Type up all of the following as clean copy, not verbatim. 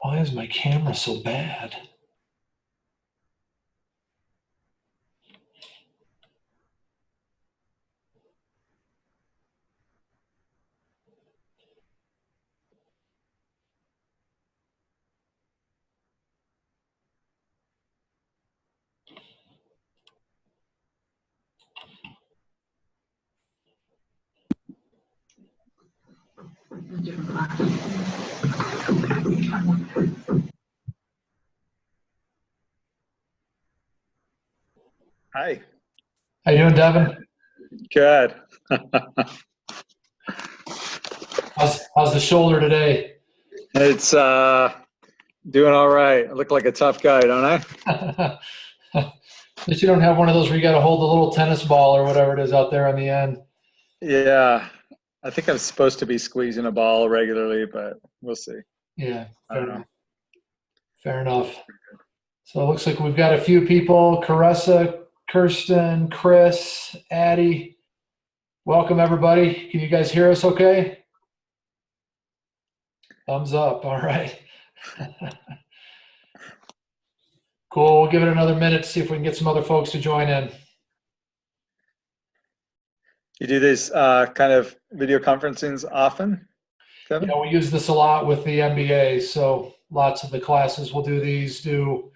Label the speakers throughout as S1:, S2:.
S1: Why is my camera so bad?
S2: Hi.
S1: How you doing, Devin?
S2: Good.
S1: How's the shoulder today?
S2: It's doing all right. I look like a tough guy, don't I?
S1: At least you don't have one of those where you got to hold the little tennis ball or whatever it is out there on the end.
S2: Yeah. I think I'm supposed to be squeezing a ball regularly, but we'll see.
S1: Yeah,
S2: I
S1: fair
S2: don't know.
S1: enough. Fair enough. So it looks like we've got a few people: Caressa, Kirsten, Chris, Addie. Welcome, everybody. Can you guys hear us okay? Thumbs up. All right. Cool. We'll give it another minute to see if we can get some other folks to join in.
S2: You do these kind of video conferencings often, Devin?
S1: Yeah, we use this a lot with the MBA. So lots of the classes will do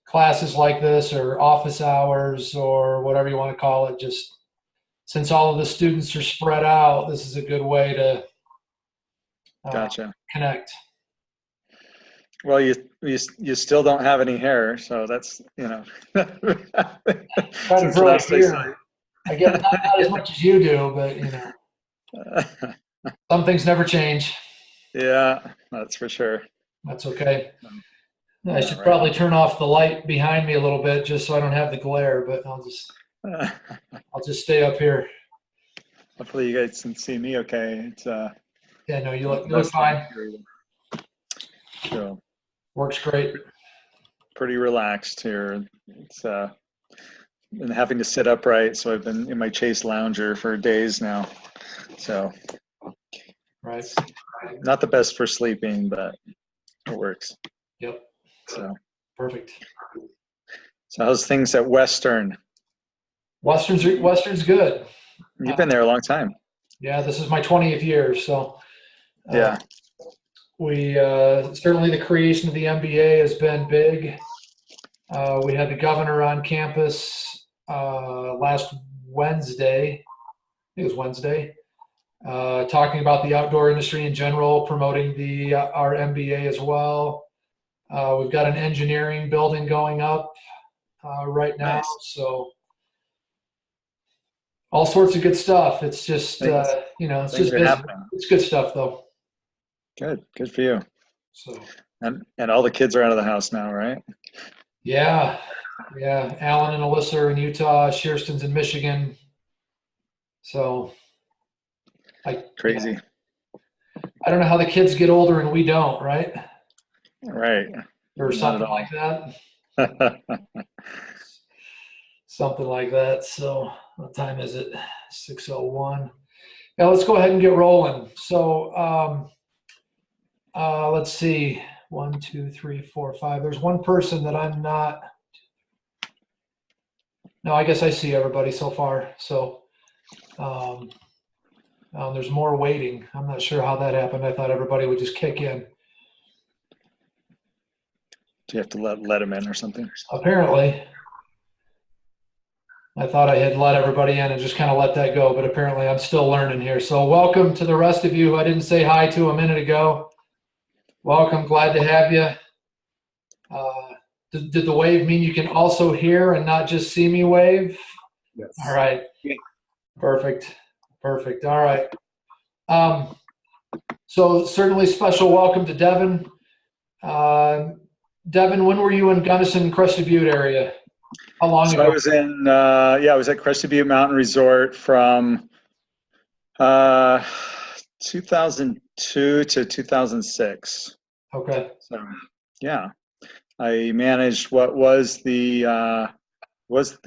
S1: classes like this or office hours or whatever you want to call it. Just since all of the students are spread out, this is a good way to
S2: Gotcha.
S1: connect.
S2: Well, you still don't have any hair, so that's
S1: Try to
S2: since
S1: grow it
S2: last I saw
S1: here. I get not as much as you do, but
S2: you.
S1: some things never change.
S2: Yeah, that's for sure.
S1: That's okay. I
S2: Yeah,
S1: should
S2: right.
S1: probably turn off the light behind me a little bit just so I don't have the glare, but I'll just stay up here.
S2: Hopefully you guys can see me okay. It's
S1: Yeah, no,
S2: not the
S1: you look
S2: best light
S1: fine.
S2: here either. So
S1: Works great.
S2: pretty relaxed here. It's been having to sit upright, so I've been in my Chase Lounger for days now. So
S1: Right.
S2: not the best for sleeping, but it works.
S1: Yep.
S2: So
S1: Perfect.
S2: how's things at Western?
S1: Western's good.
S2: You've been there a long time.
S1: Yeah, this is my 20th year, so uh,
S2: Yeah.
S1: we certainly the creation of the MBA has been big. We had the governor on campus last Wednesday. I think it was Wednesday, talking about the outdoor industry in general, promoting our MBA as well. We've got an engineering building going up right now,
S2: Nice.
S1: so all sorts of good stuff. It's just
S2: Things
S1: it's
S2: things
S1: just
S2: are
S1: busy.
S2: happening.
S1: It's good stuff though.
S2: Good. Good for you.
S1: So
S2: And all the kids are out of the house now, right?
S1: yeah, yeah. Alan and Alyssa are in Utah. Shearston's in Michigan. So
S2: Crazy.
S1: I don't know how the kids get older and we don't, right?
S2: Right.
S1: Or
S2: Not at
S1: something
S2: all.
S1: like that. Something like that. So what time is it? 6:01. Yeah, let's go ahead and get rolling. So let's see. 1, 2, 3, 4, 5. There's one person that I'm not. No, I guess I see everybody so far. So there's more waiting. I'm not sure how that happened. I thought everybody would just kick in.
S2: Do you have to let them in or something?
S1: Apparently, I thought I had let everybody in and just kind of let that go, but apparently I'm still learning here. So welcome to the rest of you who I didn't say hi to a minute ago. Welcome, glad to have you. Did the wave mean you can also hear and not just see me wave?
S2: Yes.
S1: All right. Perfect. Perfect. All right. So certainly special welcome to Devin. Devin, when were you in Gunnison, Crested Butte area? How long
S2: So
S1: ago?
S2: I was in, I was at Crested Butte Mountain Resort from 2002 to 2006.
S1: Okay.
S2: So, yeah, I managed what was the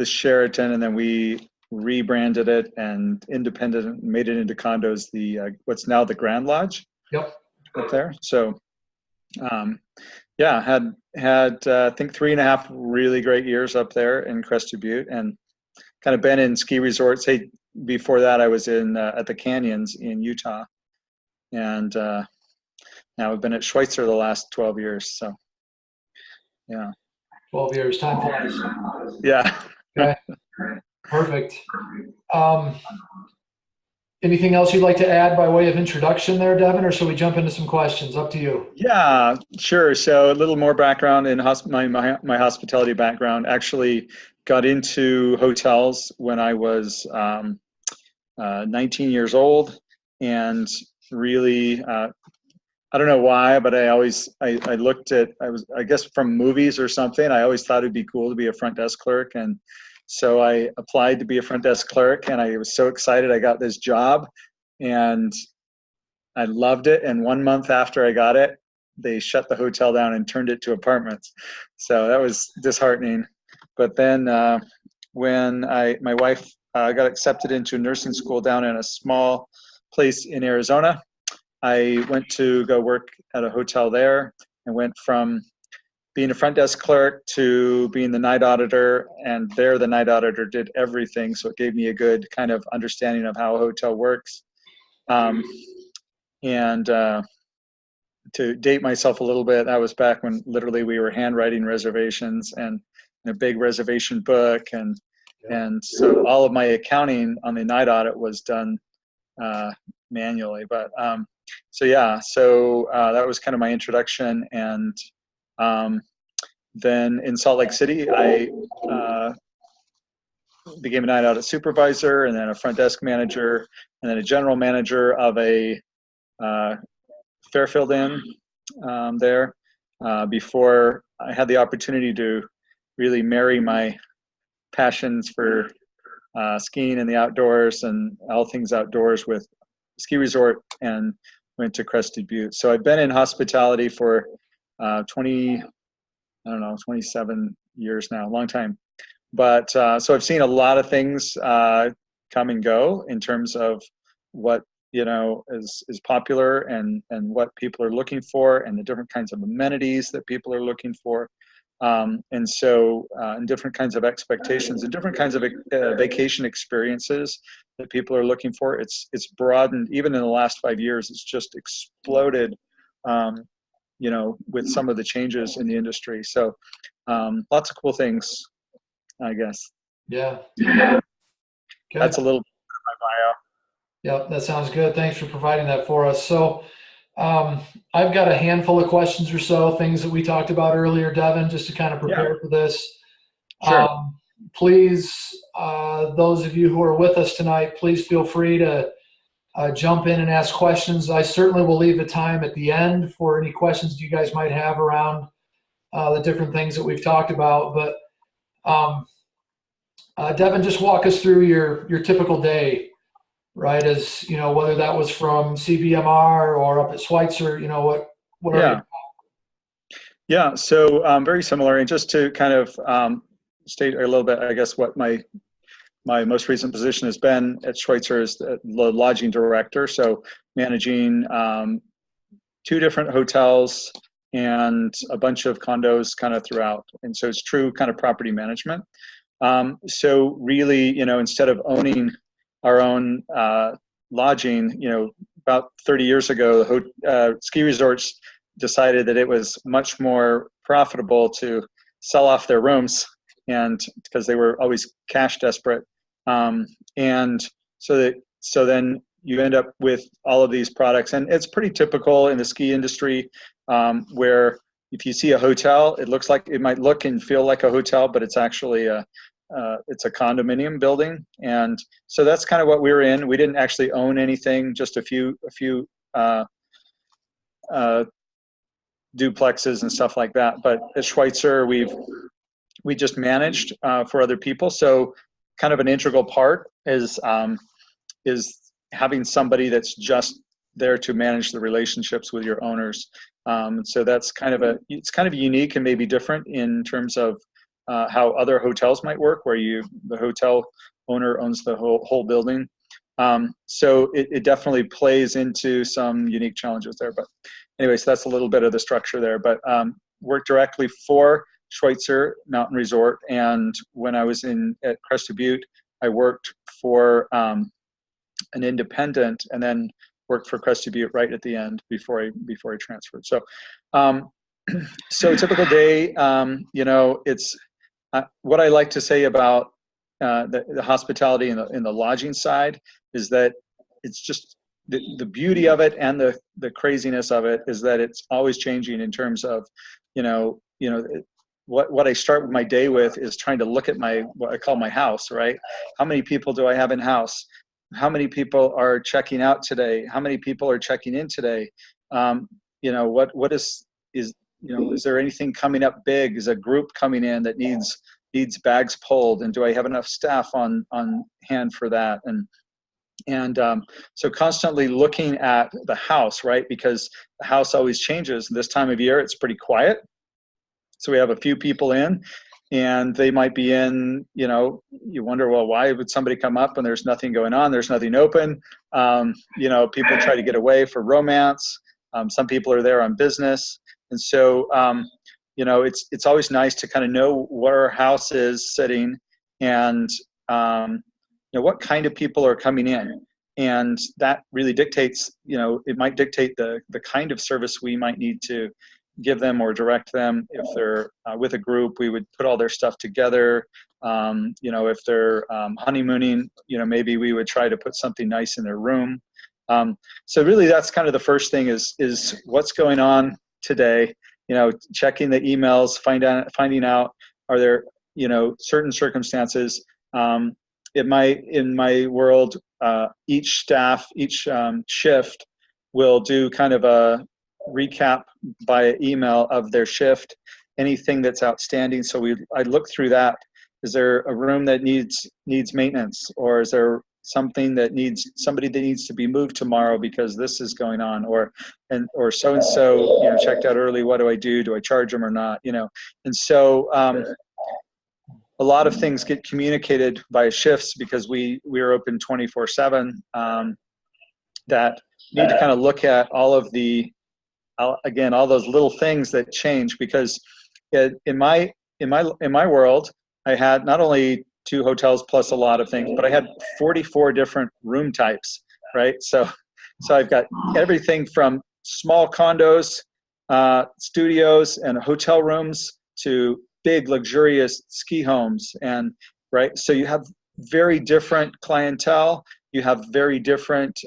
S2: Sheraton, and then we rebranded it and independent made it into condos. The what's now the Grand Lodge
S1: Yep.
S2: up there. So, um, Yeah, had I think 3.5 really great years up there in Crested Butte, and kind of been in ski resorts. Hey, before that, I was in at the canyons in Utah, and now I've been at Schweitzer the last 12 years. So yeah,
S1: 12 years, time flies.
S2: yeah.
S1: Okay, perfect. Um, Anything else you'd like to add by way of introduction there, Devin, or shall we jump into some questions? Up to you.
S2: Yeah, sure. So a little more background in my hospitality background. Actually, got into hotels when I was 19 years old, and really, I don't know why, but I looked at, I guess from movies or something. I always thought it'd be cool to be a front desk clerk, and so I applied to be a front desk clerk, and I was so excited I got this job, and I loved it. And 1 month after I got it, they shut the hotel down and turned it to apartments. So that was disheartening. But then when my wife got accepted into nursing school down in a small place in Arizona, I went to go work at a hotel there, and went from being a front desk clerk to being the night auditor. And there, the night auditor did everything. So it gave me a good kind of understanding of how a hotel works. And to date myself a little bit, that was back when literally we were handwriting reservations and in a big reservation book. And so all of my accounting on the night audit was done manually. But so yeah, so that was kind of my introduction. And then in Salt Lake City, I became a night audit supervisor, and then a front desk manager, and then a general manager of a Fairfield Inn there, before I had the opportunity to really marry my passions for skiing in the outdoors and all things outdoors with ski resort, and went to Crested Butte. So I've been in hospitality for 27 years now, a long time. But so I've seen a lot of things come and go in terms of what is popular, and what people are looking for, and the different kinds of amenities that people are looking for. And so and different kinds of expectations and different kinds of vacation experiences that people are looking for. It's broadened. Even in the last 5 years, it's just exploded, with some of the changes in the industry. So lots of cool things, I guess.
S1: Yeah.
S2: That's
S1: Okay.
S2: a little bit of my bio.
S1: Yep, that sounds good. Thanks for providing that for us. So, I've got a handful of questions or so, things that we talked about earlier, Devin, just to kind of
S2: Yeah,
S1: prepare for this.
S2: sure.
S1: Please, those of you who are with us tonight, please feel free to jump in and ask questions. I certainly will leave the time at the end for any questions you guys might have around the different things that we've talked about. But Devin, just walk us through your typical day, right? As you know, whether that was from CBMR or up at Schweitzer, what are you?
S2: Yeah. Yeah. So very similar. And just to kind of state a little bit, I guess, what my most recent position has been at Schweitzer is the lodging director. So managing 2 different hotels and a bunch of condos kind of throughout. And so it's true kind of property management. So really, instead of owning our own lodging, about 30 years ago, ski resorts decided that it was much more profitable to sell off their rooms, and because they were always cash desperate. And so then you end up with all of these products, and it's pretty typical in the ski industry, where if you see a hotel, it might look and feel like a hotel, but it's actually it's a condominium building. And so that's kind of what we were in. We didn't actually own anything, just a few duplexes and stuff like that. But at Schweitzer, we just managed for other people. So kind of an integral part is having somebody that's just there to manage the relationships with your owners. So that's it's kind of unique and maybe different in terms of how other hotels might work, where the hotel owner owns the whole building. So it definitely plays into some unique challenges there. But anyways, that's a little bit of the structure there. But worked directly for Schweitzer Mountain Resort, and when I was at Crested Butte, I worked for an independent, and then worked for Crested Butte right at the end before I transferred. So, so typical day, it's what I like to say about the hospitality and the lodging side is that it's just the beauty of it, and the craziness of it is that it's always changing in terms of, what I start my day with is trying to look at what I call my house, right? How many people do I have in house? How many people are checking out today? How many people are checking in today? What is there anything coming up big? Is a group coming in that needs bags pulled, and do I have enough staff on hand for that? And so constantly looking at the house, right? Because the house always changes. This time of year, it's pretty quiet. So we have a few people in, and they might be in, you wonder, well, why would somebody come up when there's nothing going on? There's nothing open. People try to get away for romance. Some people are there on business. And so, it's always nice to kind of know where our house is sitting, and, what kind of people are coming in. And that really dictates, it might dictate the kind of service we might need to give them or direct them. If they're with a group, we would put all their stuff together. If they're honeymooning, maybe we would try to put something nice in their room. So really that's kind of the first thing is what's going on today, checking the emails, finding out, are there, certain circumstances. In my world, each shift will do kind of a recap by email of their shift, anything that's outstanding. So I look through that. Is there a room that needs maintenance, or is there somebody that needs to be moved tomorrow because this is going on, or so and so checked out early? What do I do? Do I charge them or not? And so a lot of things get communicated by shifts because we are open 24/7. That need to kind of look at all of all those little things that change, because in my world, I had not only 2 hotels plus a lot of things, but I had 44 different room types, right? So I've got everything from small condos, studios, and hotel rooms to big luxurious ski homes, and right. So you have very different clientele. You have very different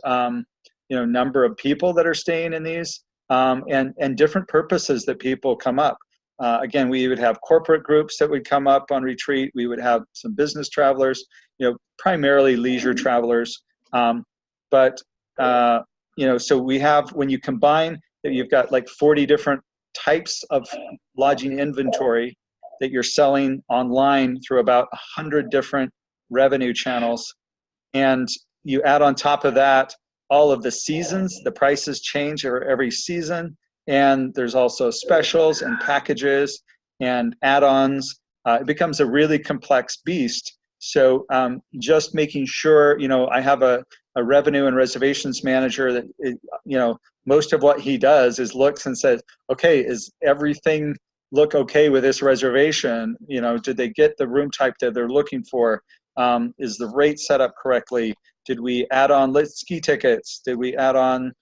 S2: number of people that are staying in these, and different purposes that people come up. Again, we would have corporate groups that would come up on retreat. We would have some business travelers, primarily leisure travelers. So we have, when you combine, you've got like 40 different types of lodging inventory that you're selling online through about 100 different revenue channels. And you add on top of that all of the seasons. The prices change every season. And there's also specials and packages and add-ons. It becomes a really complex beast. So just making sure, I have a revenue and reservations manager that, most of what he does is looks and says, okay, is everything look okay with this reservation? Did they get the room type that they're looking for? Is the rate set up correctly? Did we add on ski tickets? Did we add on,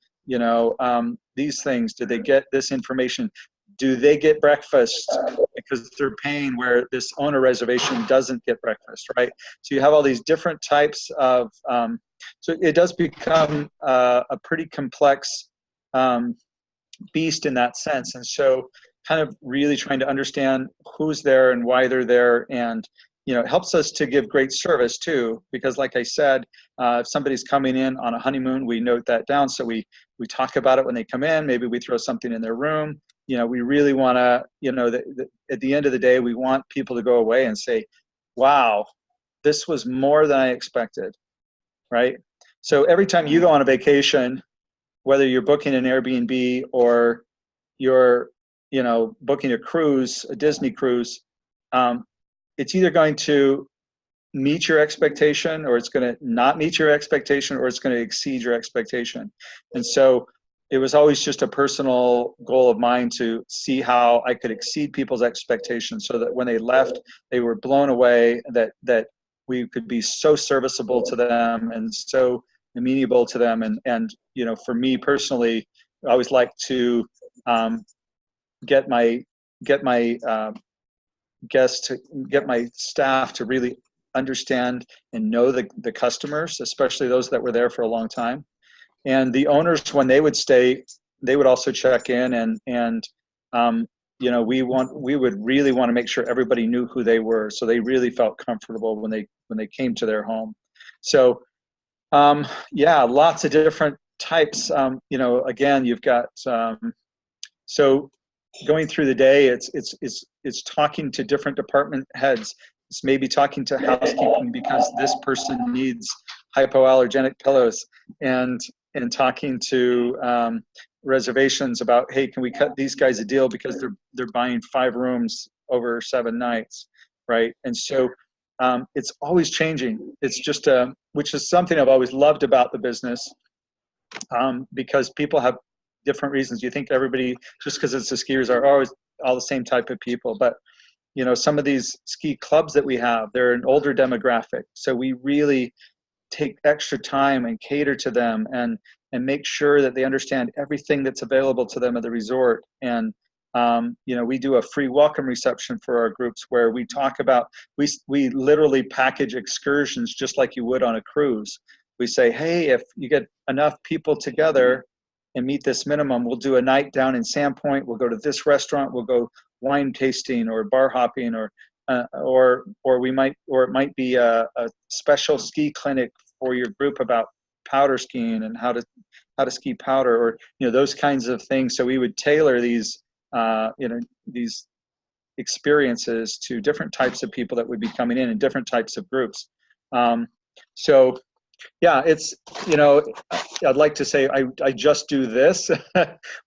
S2: these things? Did they get this information? Do they get breakfast? Because they're paying where this owner reservation doesn't get breakfast, right? So you have all these different types of, so it does become a pretty complex beast in that sense. And so kind of really trying to understand who's there and why they're there. And, it helps us to give great service too, because like I said, if somebody's coming in on a honeymoon, we note that down. So we talk about it when they come in. Maybe we throw something in their room. We really want to, at the end of the day, we want people to go away and say, wow, this was more than I expected, right? So every time you go on a vacation, whether you're booking an Airbnb or you're, booking a cruise, a Disney cruise, it's either going to meet your expectation, or it's going to not meet your expectation, or it's going to exceed your expectation. And so it was always just a personal goal of mine to see how I could exceed people's expectations so that when they left, they were blown away, that we could be so serviceable to them and so amenable to them. And you know, for me personally, I always like to get my guests to get my staff to really understand and know the customers, especially those that were there for a long time. And the owners, when they would stay, they would also check in, and you know, we would really want to make sure everybody knew who they were, so they really felt comfortable when they came to their home. So yeah, lots of different types. You know, again, you've got so going through the day, it's talking to different department heads. It's maybe talking to housekeeping because this person needs hypoallergenic pillows, and talking to reservations about, hey, can we cut these guys a deal because they're buying 5 rooms over 7 nights, right? And so it's always changing. It's just which is something I've always loved about the business, because people have different reasons. You think everybody, just because it's the skiers, are always all the same type of people, but you know, some of these ski clubs that we have, they're an older demographic, so we really take extra time and cater to them, and make sure that they understand everything that's available to them at the resort. And you know, we do a free welcome reception for our groups where we talk about, we literally package excursions just like you would on a cruise. We say, hey, if you get enough people together and meet this minimum, we'll do a night down in Sandpoint, we'll go to this restaurant, we'll go wine tasting or bar hopping, or it might be a special ski clinic for your group about powder skiing and how to ski powder, or you know, those kinds of things. So we would tailor these you know, these experiences to different types of people that would be coming in different types of groups. So yeah, it's, you know, I'd like to say I just do this,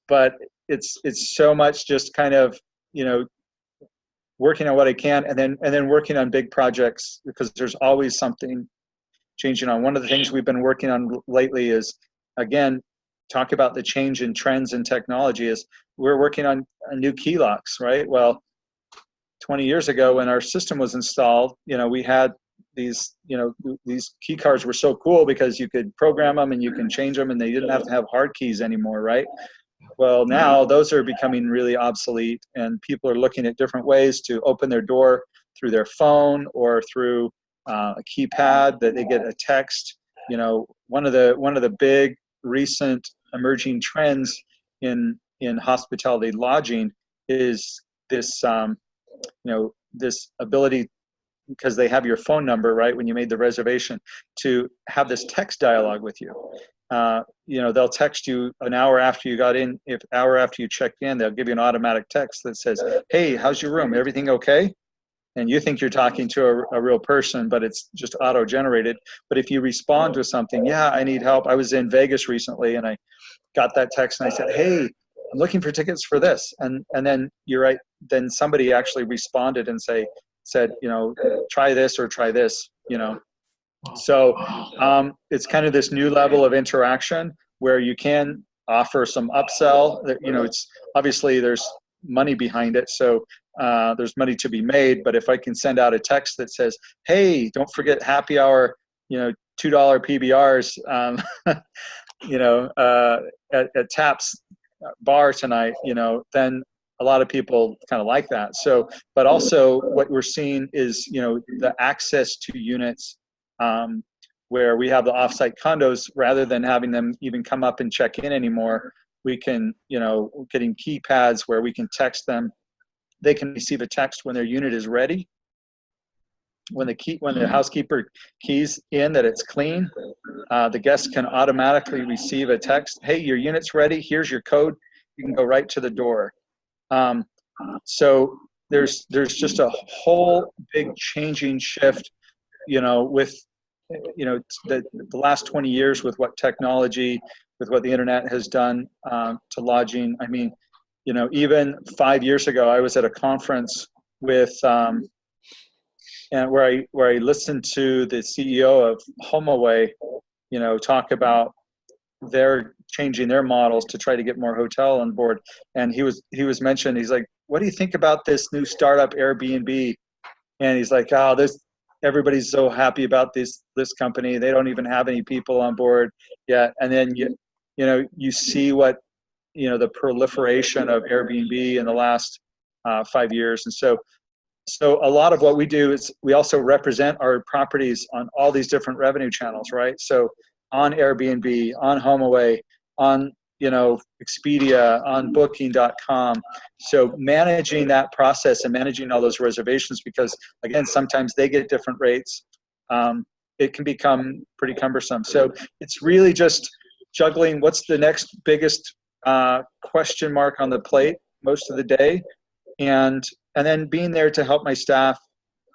S2: but it's so much just kind of, you know, working on what I can, and then working on big projects, because there's always something changing on. One of the things we've been working on lately is, again, talk about the change in trends and technology, is we're working on a new key locks, right? Well, 20 years ago when our system was installed, you know, we had these, you know, these key cards were so cool because you could program them and you can change them and they didn't have to have hard keys anymore, right? Well, now those are becoming really obsolete, and people are looking at different ways to open their door through their phone or through a keypad that they get a text. You know, one of the big recent emerging trends in hospitality lodging is this, you know, this ability, because they have your phone number, right, when you made the reservation, to have this text dialogue with you. You know, they'll text you an hour after you got in. If hour after you checked in, they'll give you an automatic text that says, hey, how's your room? Everything okay? And you think you're talking to a real person, but it's just auto-generated. But if you respond to something, yeah, I need help. I was in Vegas recently and I got that text and I said, hey, I'm looking for tickets for this. And then you're right, then somebody actually responded and said, you know, try this or try this, you know. So it's kind of this new level of interaction where you can offer some upsell. You know, it's obviously there's money behind it, so there's money to be made. But if I can send out a text that says, "Hey, don't forget happy hour," you know, $2 PBRs, you know, at Taps Bar tonight, you know, then a lot of people kind of like that. So, but also what we're seeing is, you know, the access to units. Where we have the offsite condos, rather than having them even come up and check in anymore, we can, you know, getting keypads where we can text them. They can receive a text when their unit is ready. When the housekeeper keys in that it's clean, the guests can automatically receive a text. Hey, your unit's ready. Here's your code. You can go right to the door. So there's just a whole big changing shift, you know, with, you know, the last 20 years with what technology, with what the internet has done to lodging. I mean, you know, even 5 years ago, I was at a conference with, and where I listened to the CEO of HomeAway, you know, talk about they're changing their models to try to get more hotel on board. And he was mentioned, he's like, what do you think about this new startup Airbnb? And he's like, oh, this, everybody's so happy about this company. They don't even have any people on board yet. And then you see what, the proliferation of Airbnb in the last 5 years. And so a lot of what we do is we also represent our properties on all these different revenue channels, right? So on Airbnb, on HomeAway, on Expedia, on Booking.com. So managing that process and managing all those reservations, because again, sometimes they get different rates. It can become pretty cumbersome. So it's really just juggling what's the next biggest question mark on the plate most of the day, and then being there to help my staff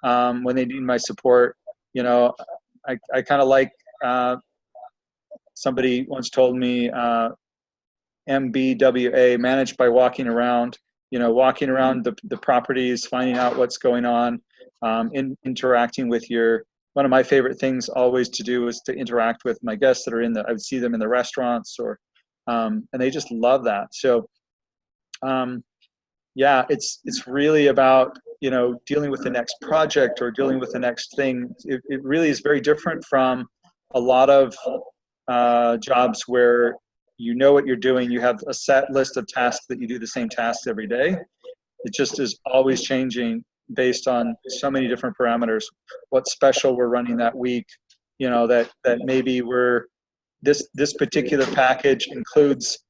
S2: when they need my support. I kind of like, somebody once told me, MBWA, managed by walking around, walking around the properties, finding out what's going on, interacting with one of my favorite things always to do is to interact with my guests that are I would see them in the restaurants and they just love that. So, yeah, it's really about, dealing with the next project or dealing with the next thing. It really is very different from a lot of jobs where what you're doing. You have a set list of tasks that you do the same tasks every day. It just is always changing based on so many different parameters. What special we're running that week, that maybe this particular package includes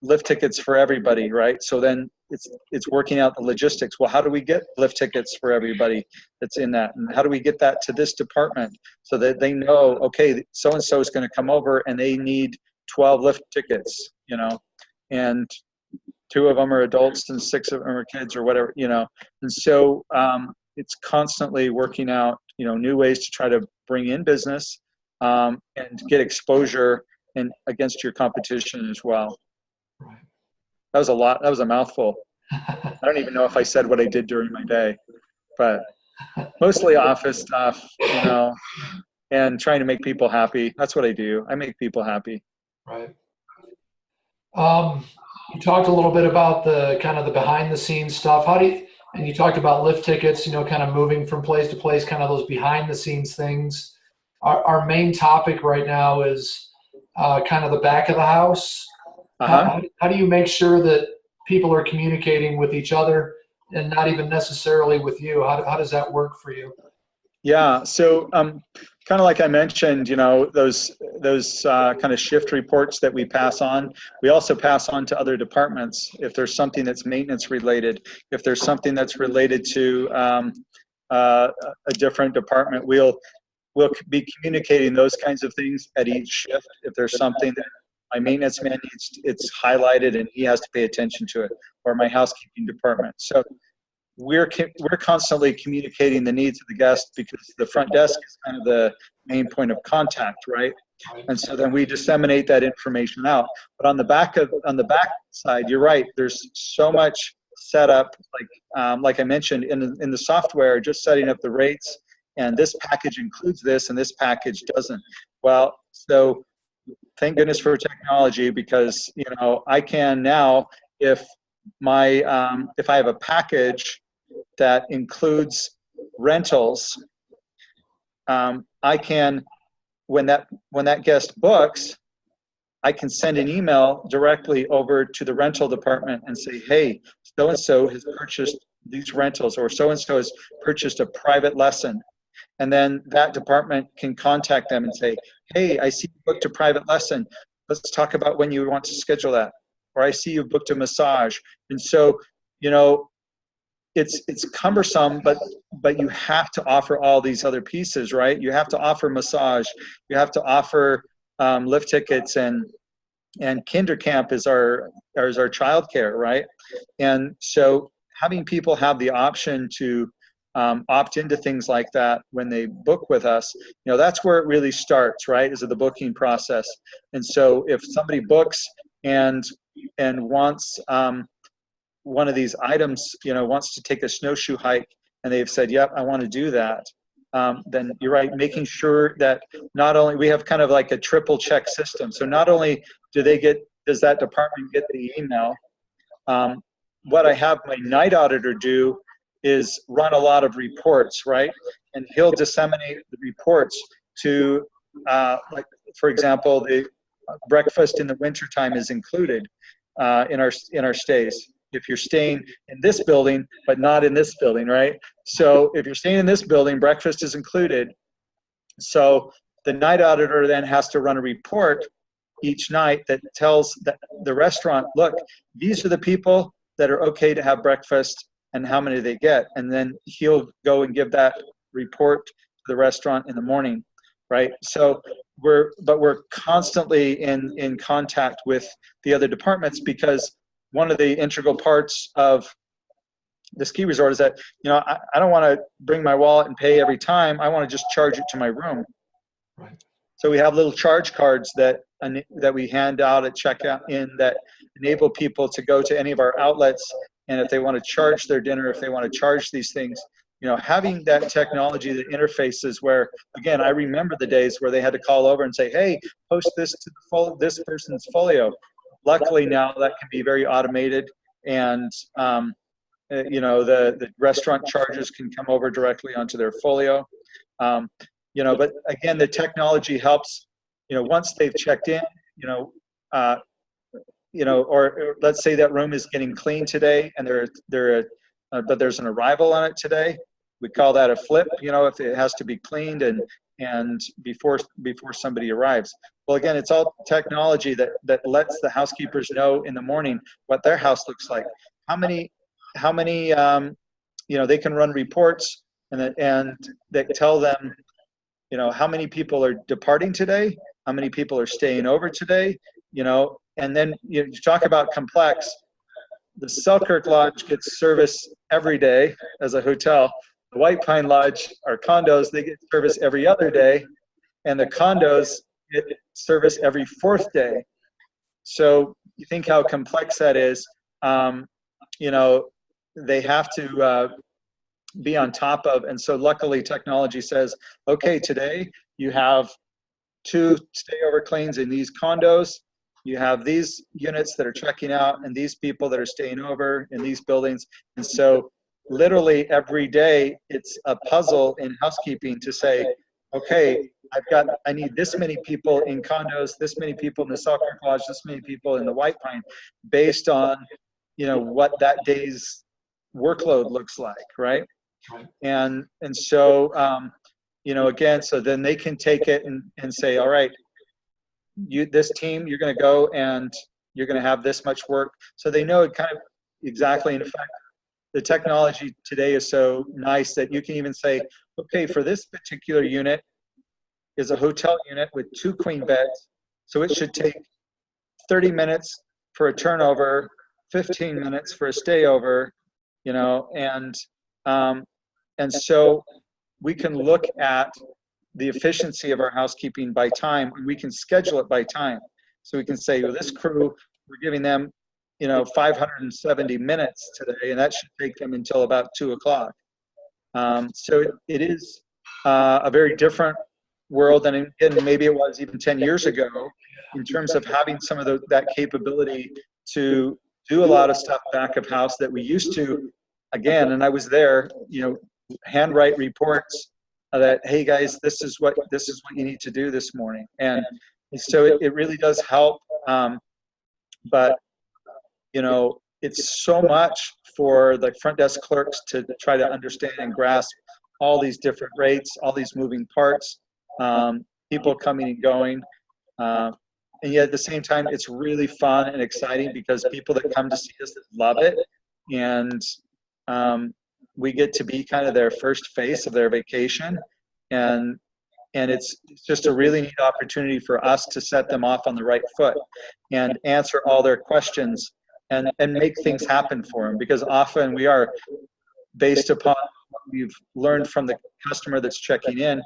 S2: lift tickets for everybody, right? So then it's working out the logistics. Well, how do we get lift tickets for everybody that's in that? And how do we get that to this department so that they know, okay, so-and-so is going to come over and they need 12 lift tickets, and 2 of them are adults and 6 of them are kids or whatever, And so it's constantly working out, new ways to try to bring in business and get exposure and against your competition as well.
S1: Right.
S2: That was a lot. That was a mouthful. I don't even know if I said what I did during my day, but mostly office stuff, and trying to make people happy. That's what I do. I make people happy.
S1: Right. You talked a little bit about the kind of the behind the scenes stuff. And you talked about lift tickets, kind of moving from place to place, kind of those behind the scenes things. Our main topic right now is kind of the back of the house. How do you make sure that people are communicating with each other and not even necessarily with you? How does that work for you?
S2: Yeah, so kind of like I mentioned, those kind of shift reports that we pass on, we also pass on to other departments. If there's something that's maintenance related, if there's something that's related to a different department, we'll be communicating those kinds of things at each shift. If there's something that my maintenance man needs, it's highlighted and he has to pay attention to it, or my housekeeping department. So we're constantly communicating the needs of the guest, because the front desk is kind of the main point of contact, right? And so then we disseminate that information out. But on the back side, you're right. There's so much setup, like I mentioned in the software, just setting up the rates, and this package includes this, and this package doesn't. Well, so thank goodness for technology, because I can now, if I have a package that includes rentals, I can, when that guest books, I can send an email directly over to the rental department and say, hey, so-and-so has purchased these rentals, or so-and-so has purchased a private lesson. And then that department can contact them and say, hey, I see you booked a private lesson. Let's talk about when you want to schedule that. Or I see you booked a massage. And so, it's cumbersome, but you have to offer all these other pieces, right? You have to offer massage. You have to offer lift tickets, and kinder camp is our childcare, right? And so having people have the option to opt into things like that when they book with us, that's where it really starts, right? Is the booking process. And so if somebody books and wants one of these items, wants to take a snowshoe hike, and they've said, yep, I want to do that. then you're right, making sure that not only we have kind of like a triple check system. So not only does that department get the email, what I have my night auditor do is run a lot of reports, right? And he'll disseminate the reports to, like, for example, the breakfast in the wintertime is included in our stays. If you're staying in this building, but not in this building, right? So if you're staying in this building, breakfast is included. So the night auditor then has to run a report each night that tells the restaurant, look, these are the people that are okay to have breakfast and how many they get. And then he'll go and give that report to the restaurant in the morning, right? So we're constantly in contact with the other departments, because one of the integral parts of the ski resort is that, I don't want to bring my wallet and pay every time. I want to just charge it to my room.
S1: Right.
S2: So we have little charge cards that we hand out at checkout that enable people to go to any of our outlets, and if they want to charge their dinner, if they want to charge these things, having that technology that interfaces where, again, I remember the days where they had to call over and say, hey, post this to this person's folio. Luckily now that can be very automated, and the restaurant charges can come over directly onto their folio. But again, the technology helps, once they've checked in, or let's say that room is getting cleaned today and but there's an arrival on it today. We call that a flip, if it has to be cleaned and before somebody arrives. Well, again, it's all technology that lets the housekeepers know in the morning what their house looks like. How many they can run reports and that tell them, how many people are departing today, how many people are staying over today, and then you talk about complex. The Selkirk Lodge gets service every day as a hotel. The White Pine Lodge are condos, they get service every other day, and the condos get service every fourth day. So you think how complex that is. They have to be on top of, and so luckily technology says, okay, today you have 2 stayover cleans in these condos, you have these units that are checking out, and these people that are staying over in these buildings. And so literally every day it's a puzzle in housekeeping to say, okay, I need this many people in condos, this many people in the Selkirk Lodge, this many people in the White Pine, based on what that day's workload looks like, right? And so again, so then they can take it and say, all right, this team, you're going to go and you're going to have this much work. So they know it kind of exactly. In fact, the technology today is so nice that you can even say, okay, for this particular unit is a hotel unit with 2 queen beds, so it should take 30 minutes for a turnover, 15 minutes for a stayover, and so we can look at the efficiency of our housekeeping by time, and we can schedule it by time. So we can say, well, this crew, we're giving them, 570 minutes today, and that should take them until about 2 o'clock. So it is a very different world than maybe it was even 10 years ago, in terms of having some of that capability to do a lot of stuff back of house that we used to, again, and I was there, handwrite reports that, hey guys, this is what you need to do this morning. And so it really does help. But it's so much for the front desk clerks to try to understand and grasp all these different rates, all these moving parts, people coming and going. And yet at the same time, it's really fun and exciting because people that come to see us love it. And we get to be kind of their first face of their vacation. And it's just a really neat opportunity for us to set them off on the right foot and answer all their questions and make things happen for them. Because often we are, based upon what we've learned from the customer that's checking in,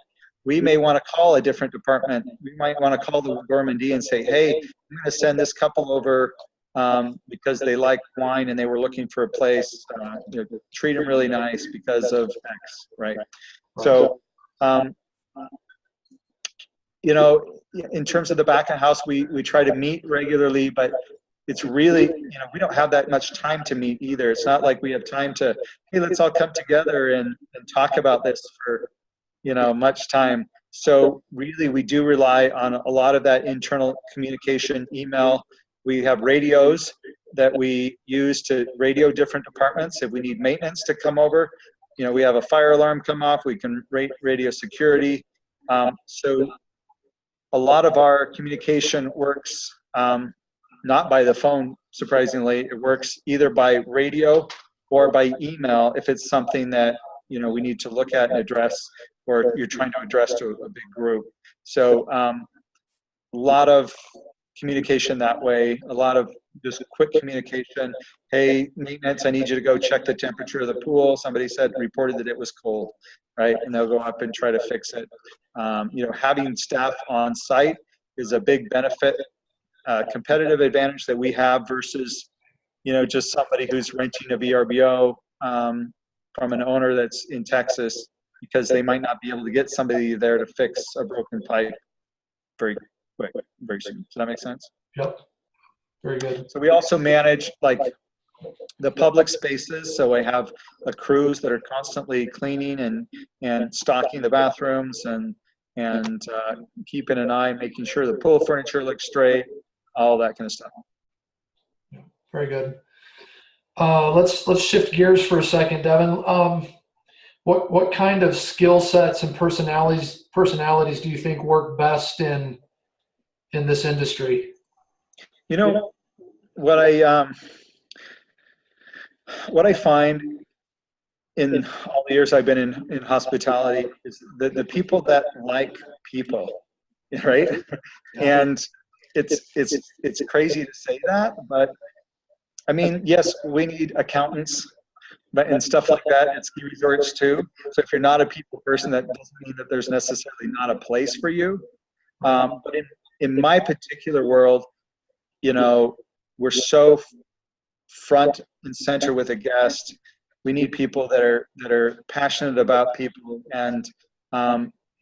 S2: we may want to call a different department. We might want to call the gourmandie and say, hey, I'm going to send this couple over because they like wine and they were looking for a place, treat them really nice because of X, right? So Um, you know, in terms of the back of house, we try to meet regularly, but it's really, we don't have that much time to meet either. It's not like we have time to, hey, let's all come together and talk about this for, much time. So really, we do rely on a lot of that internal communication, email. We have radios that we use to radio different departments. If we need maintenance to come over, we have a fire alarm come off, we can radio security. So a lot of our communication works not by the phone, surprisingly. It works either by radio or by email if it's something that we need to look at and address, or you're trying to address to a big group. So a lot of communication that way, a lot of just quick communication. Hey, maintenance, I need you to go check the temperature of the pool. Somebody reported that it was cold, right? And they'll go up and try to fix it. Having staff on site is a big benefit, competitive advantage that we have versus, just somebody who's renting a VRBO from an owner that's in Texas, because they might not be able to get somebody there to fix a broken pipe very quick, very soon. Does that make sense?
S1: Yep. Very good.
S2: So we also manage the public spaces. So I have crews that are constantly cleaning and stocking the bathrooms and keeping an eye, making sure the pool furniture looks straight, all that kind of stuff.
S1: Very good. Let's shift gears for a second, Devin. What kind of skill sets and personalities do you think work best in this industry?
S2: What I find in all the years I've been in hospitality is the people that like people, right? And it's crazy to say that, but I mean, yes, we need accountants and stuff like that at ski resorts too. So if you're not a people person, that doesn't mean that there's necessarily not a place for you. But in my particular world, we're so front and center with a guest. We need people that are passionate about people and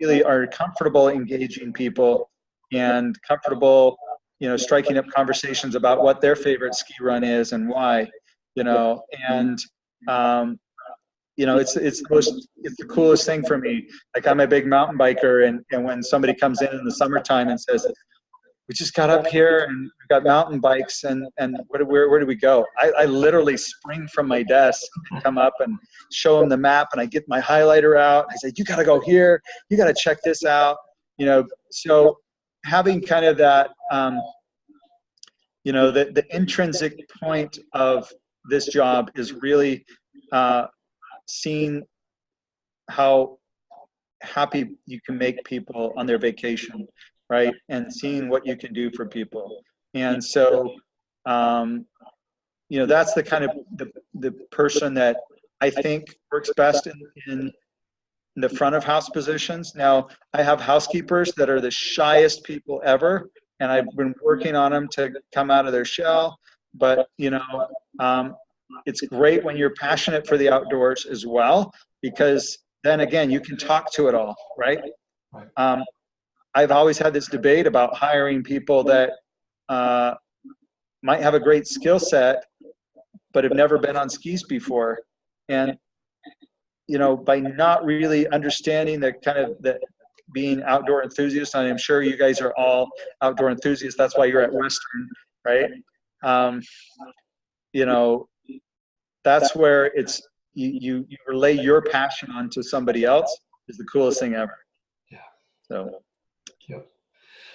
S2: really are comfortable engaging people and comfortable, striking up conversations about what their favorite ski run is and why, and it's the coolest thing for me. Like, I'm a big mountain biker, and when somebody comes in the summertime and says, we just got up here and we've got mountain bikes and where do we go? I literally spring from my desk and come up and show them the map, and I get my highlighter out. I say, you got to go here. You got to check this out. So having kind of that, the intrinsic point of this job is really seeing how happy you can make people on their vacation, right? And seeing what you can do for people. And so, that's the kind of the person that I think works best in the front of house positions. Now, I have housekeepers that are the shyest people ever, and I've been working on them to come out of their shell. But, it's great when you're passionate for the outdoors as well, because then again, you can talk to it all, right? I've always had this debate about hiring people that might have a great skill set, but have never been on skis before. And, by not really understanding the kind of the being outdoor enthusiasts, and I'm sure you guys are all outdoor enthusiasts. That's why you're at Western, right? That's where it's you relay your passion onto somebody else is the coolest thing ever.
S1: Yeah.
S2: So.
S1: Yep.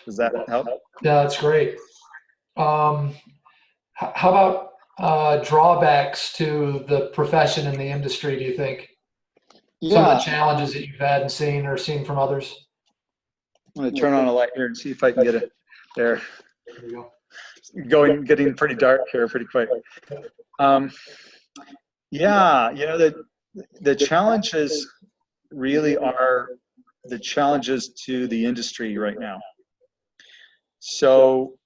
S2: Does that help?
S1: Yeah, that's great. How about drawbacks to the profession and the industry, do you think? Some of the challenges that you've had and seen from others?
S2: I'm going to turn on a light here and see if I can get it there.
S1: There you go.
S2: Getting pretty dark here pretty quick. The challenges really are the challenges to the industry right now. So,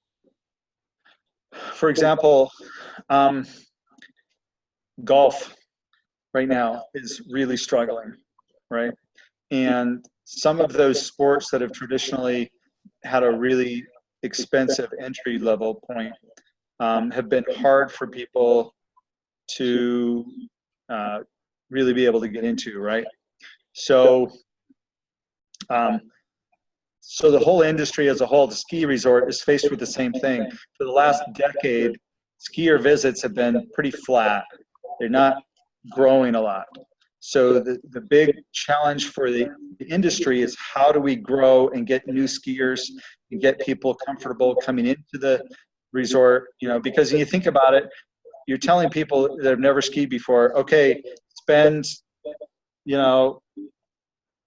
S2: for example, golf right now is really struggling, right? And some of those sports that have traditionally had a really expensive entry level point have been hard for people to really be able to get into, right? So, so the whole industry as a whole, the ski resort, is faced with the same thing. For the last decade, skier visits have been pretty flat. They're not growing a lot. So the big challenge for the industry is how do we grow and get new skiers and get people comfortable coming into the resort, you know, because when you think about it, you're telling people that have never skied before, okay, spend, you know,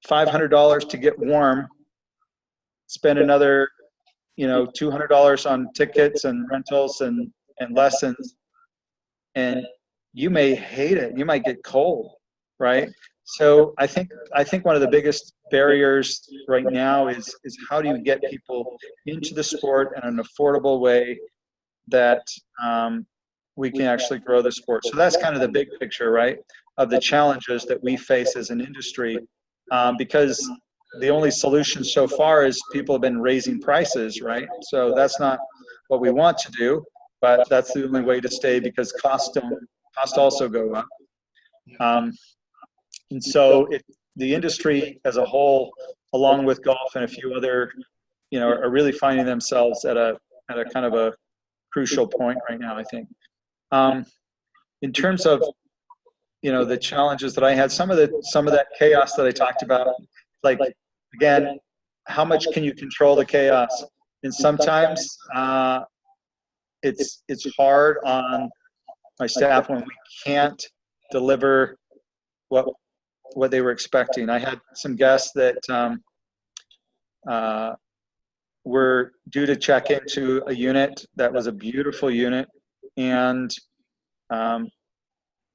S2: $500 to get warm, spend another, you know, $200 on tickets and rentals and lessons, and you may hate it. You might get cold, right? So I think one of the biggest barriers right now is how do you get people into the sport in an affordable way that we can actually grow the sport. So that's kind of the big picture, right, of the challenges that we face as an industry, because the only solution so far is people have been raising prices, right? So that's not what we want to do, but that's the only way to stay because costs also go up. And so the industry as a whole, along with golf and a few other, you know, are really finding themselves at a kind of a crucial point right now, I think. In terms of, you know, the challenges that I had, some of that chaos that I talked about, like, again, how much can you control the chaos? And sometimes it's hard on my staff when we can't deliver what they were expecting. I had some guests that were due to check into a unit that was a beautiful unit, and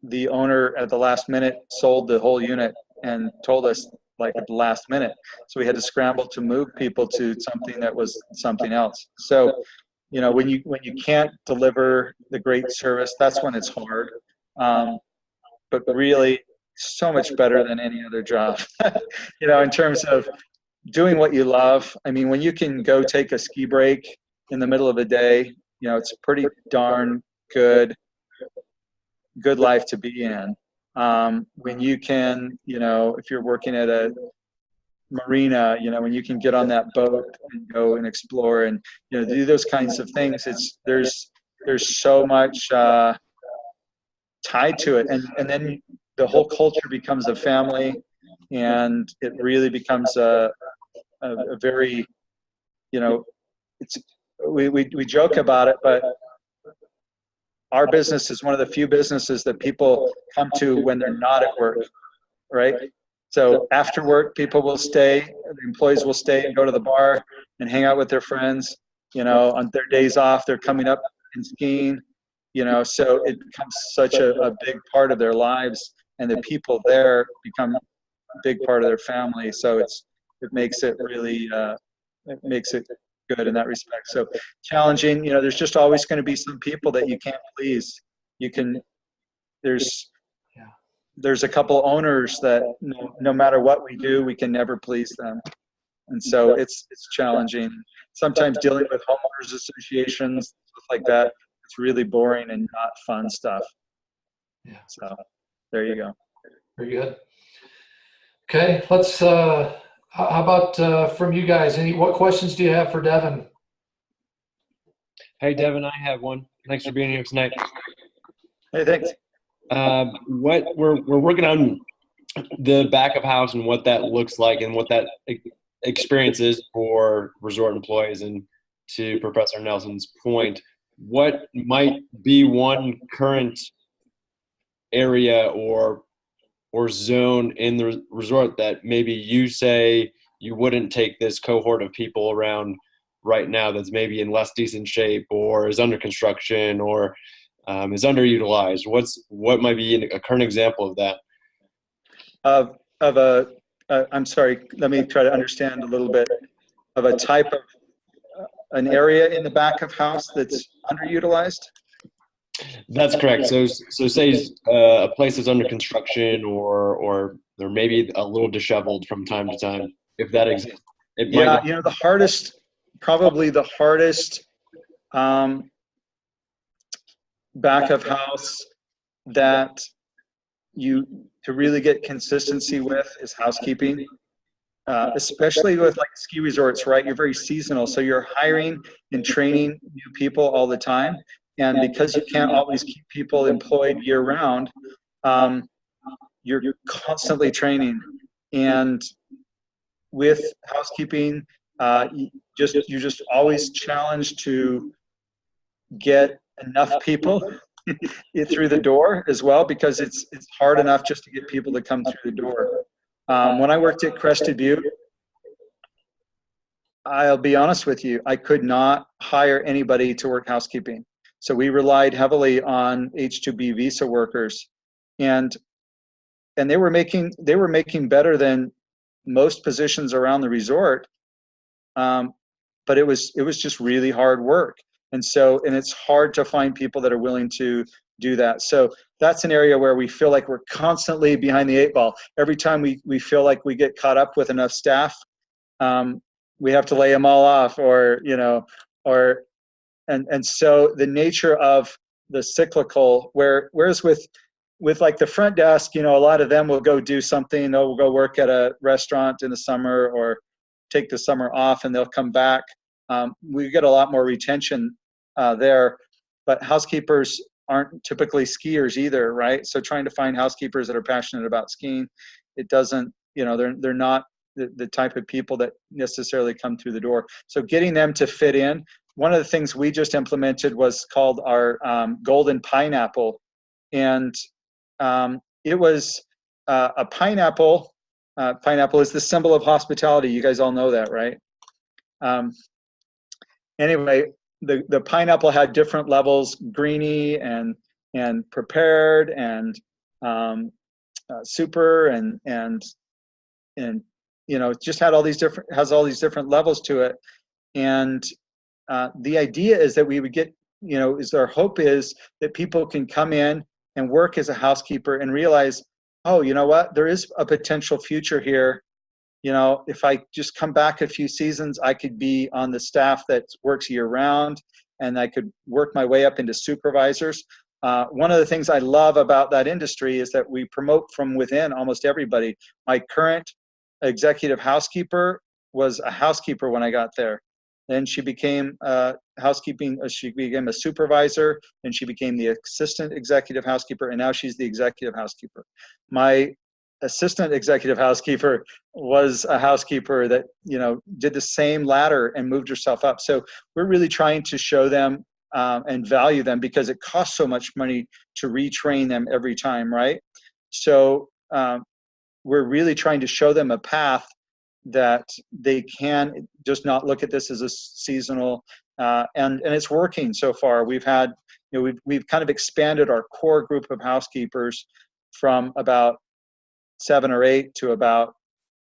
S2: the owner at the last minute sold the whole unit and told us like at the last minute. So we had to scramble to move people to something that was something else. So, you know, when you can't deliver the great service, that's when it's hard. But really, so much better than any other job, you know, in terms of doing what you love. I mean, when you can go take a ski break in the middle of a day, you know, it's pretty darn good life to be in. When you can, you know, if you're working at a marina, you know, when you can get on that boat and go and explore and, you know, do those kinds of things, there's so much tied to it, and then the whole culture becomes a family, and it really becomes a very, you know, we joke about it, but our business is one of the few businesses that people come to when they're not at work, right? So after work, people will stay, the employees will stay and go to the bar and hang out with their friends. You know, on their days off, they're coming up and skiing, you know, so it becomes such a big part of their lives, and the people there become a big part of their family. So it makes it really, it makes it good in that respect. So challenging, you know, there's just always going to be some people that you can't please. There's a couple owners that no matter what we do, we can never please them. And so it's challenging. Sometimes dealing with homeowners associations, stuff like that, it's really boring and not fun stuff.
S1: Yeah.
S2: So there you go.
S1: Very good. Okay, let's, how about from you guys? What questions do you have for Devin?
S3: Hey, Devin, I have one. Thanks for being here tonight.
S2: Hey, thanks.
S3: What we're working on the back of house and what that looks like and what that experience is for resort employees. And to Professor Nelson's point, what might be one current area or zone in the resort that maybe you say you wouldn't take this cohort of people around right now that's maybe in less decent shape or is under construction or is underutilized? What might be a current example of that?
S2: I'm sorry, let me try to understand a little bit of a type of an area in the back of house that's underutilized.
S3: That's correct. So say a place is under construction or they're maybe a little disheveled from time to time. if that exists. It might
S2: Yeah,
S3: not.
S2: you know, probably the hardest back of house that to really get consistency with is housekeeping. Especially with like ski resorts, right? You're very seasonal, so you're hiring and training new people all the time, and because you can't always keep people employed year round, you're constantly training. And with housekeeping, you're just always challenged to get enough people through the door as well, because it's hard enough just to get people to come through the door. When I worked at Crested Butte, I'll be honest with you, I could not hire anybody to work housekeeping. So we relied heavily on H-2B visa workers, and they were making better than most positions around the resort. But it was just really hard work. And it's hard to find people that are willing to do that. So that's an area where we feel like we're constantly behind the eight ball. Every time we feel like we get caught up with enough staff, we have to lay them all off, and so the nature of the cyclical, whereas with like the front desk, a lot of them will go do something. They'll go work at a restaurant in the summer or take the summer off, and they'll come back. We get a lot more retention there, but housekeepers aren't typically skiers either, right? So trying to find housekeepers that are passionate about skiing, it doesn't, they're not the type of people that necessarily come through the door. So getting them to fit in. One of the things we just implemented was called our golden pineapple, and it was a pineapple. Pineapple is the symbol of hospitality. You guys all know that, right? Anyway, the pineapple had different levels: greeny and prepared and super and just has all these different levels to it. And the idea is that we would get, our hope is that people can come in and work as a housekeeper and realize, oh, you know what, there is a potential future here. If I just come back a few seasons, I could be on the staff that works year round, and I could work my way up into supervisors. One of the things I love about that industry is that we promote from within almost everybody. My current executive housekeeper was a housekeeper when I got there. Then she became she became a supervisor, and she became the assistant executive housekeeper, and now she's the executive housekeeper. My assistant executive housekeeper was a housekeeper that did the same ladder and moved herself up. So we're really trying to show them and value them, because it costs so much money to retrain them every time, right? So we're really trying to show them a path that they can just not look at this as a seasonal, and it's working so far. We've had, we've kind of expanded our core group of housekeepers from about 7 or 8 to about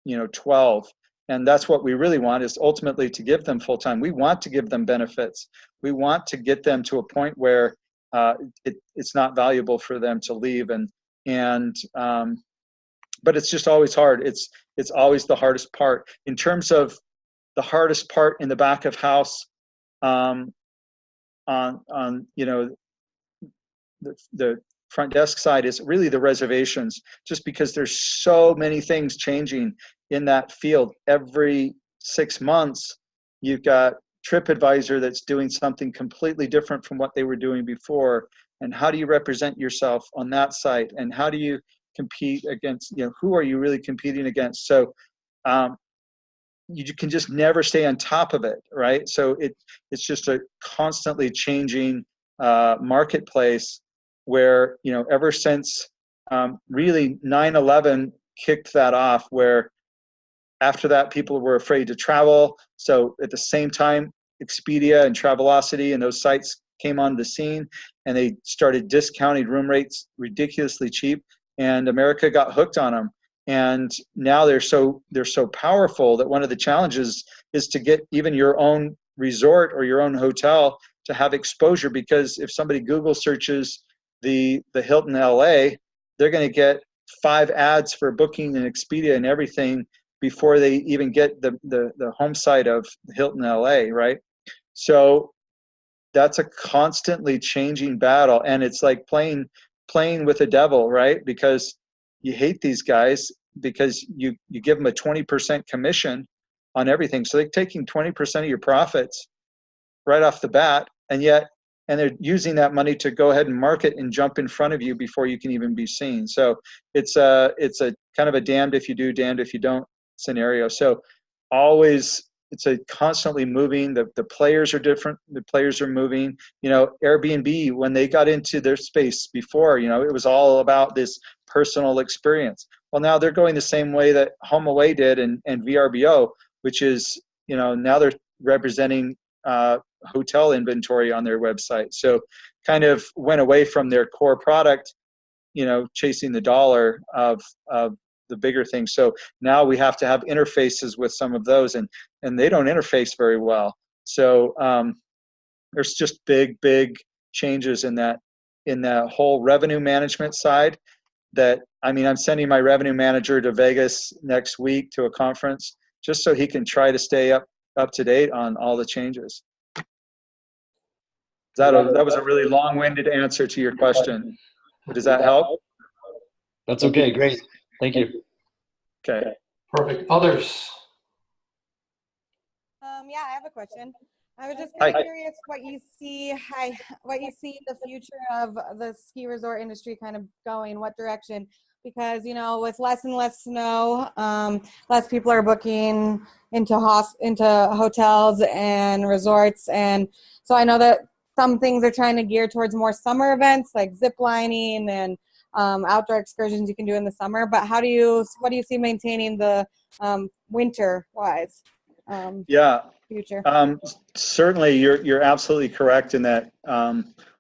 S2: 12, and that's what we really want, is ultimately to give them full time. We want to give them benefits. We want to get them to a point where it's not valuable for them to leave, but it's just always hard. It's always the hardest part. In terms of the hardest part in the back of house, on the front desk side, is really the reservations, just because there's so many things changing in that field. Every 6 months, you've got TripAdvisor that's doing something completely different from what they were doing before. And how do you represent yourself on that site? And how do you compete against, who are you really competing against? So you can just never stay on top of it, right? So it's just a constantly changing marketplace, where ever since really 9/11 kicked that off, where after that people were afraid to travel. So at the same time, Expedia and Travelocity and those sites came on the scene, and they started discounting room rates ridiculously cheap, and America got hooked on them. And now they're so powerful that one of the challenges is to get even your own resort or your own hotel to have exposure, because if somebody Google searches the Hilton LA, they're going to get 5 ads for Booking and Expedia and everything before they even get the home site of Hilton LA, right? So that's a constantly changing battle, and it's like playing with the devil, right? Because you hate these guys because you give them a 20% commission on everything, so they're taking 20% of your profits right off the bat, and they're using that money to go ahead and market and jump in front of you before you can even be seen. So it's a kind of a damned if you do, damned if you don't scenario. So always, it's a constantly moving. The players are different. The players are moving. Airbnb, when they got into their space before, it was all about this personal experience. Well, now they're going the same way that HomeAway did and VRBO, which is, now they're representing hotel inventory on their website. So kind of went away from their core product, chasing the dollar of the bigger things. So now we have to have interfaces with some of those, and they don't interface very well. So there's just big changes in that whole revenue management side. That, I'm sending my revenue manager to Vegas next week to a conference just so he can try to stay up to date on all the changes. That was a really long-winded answer to your question. Does that help?
S3: That's okay. Great. Thank you.
S2: Okay.
S1: Perfect. Others?
S4: Yeah, I have a question. I was just kind of curious what you see the future of the ski resort industry kind of going, what direction, because, with less and less snow, less people are booking into hotels and resorts. And so I know that some things are trying to gear towards more summer events like zip lining and outdoor excursions you can do in the summer. But what do you see maintaining the winter wise? Future.
S2: Certainly, you're absolutely correct in that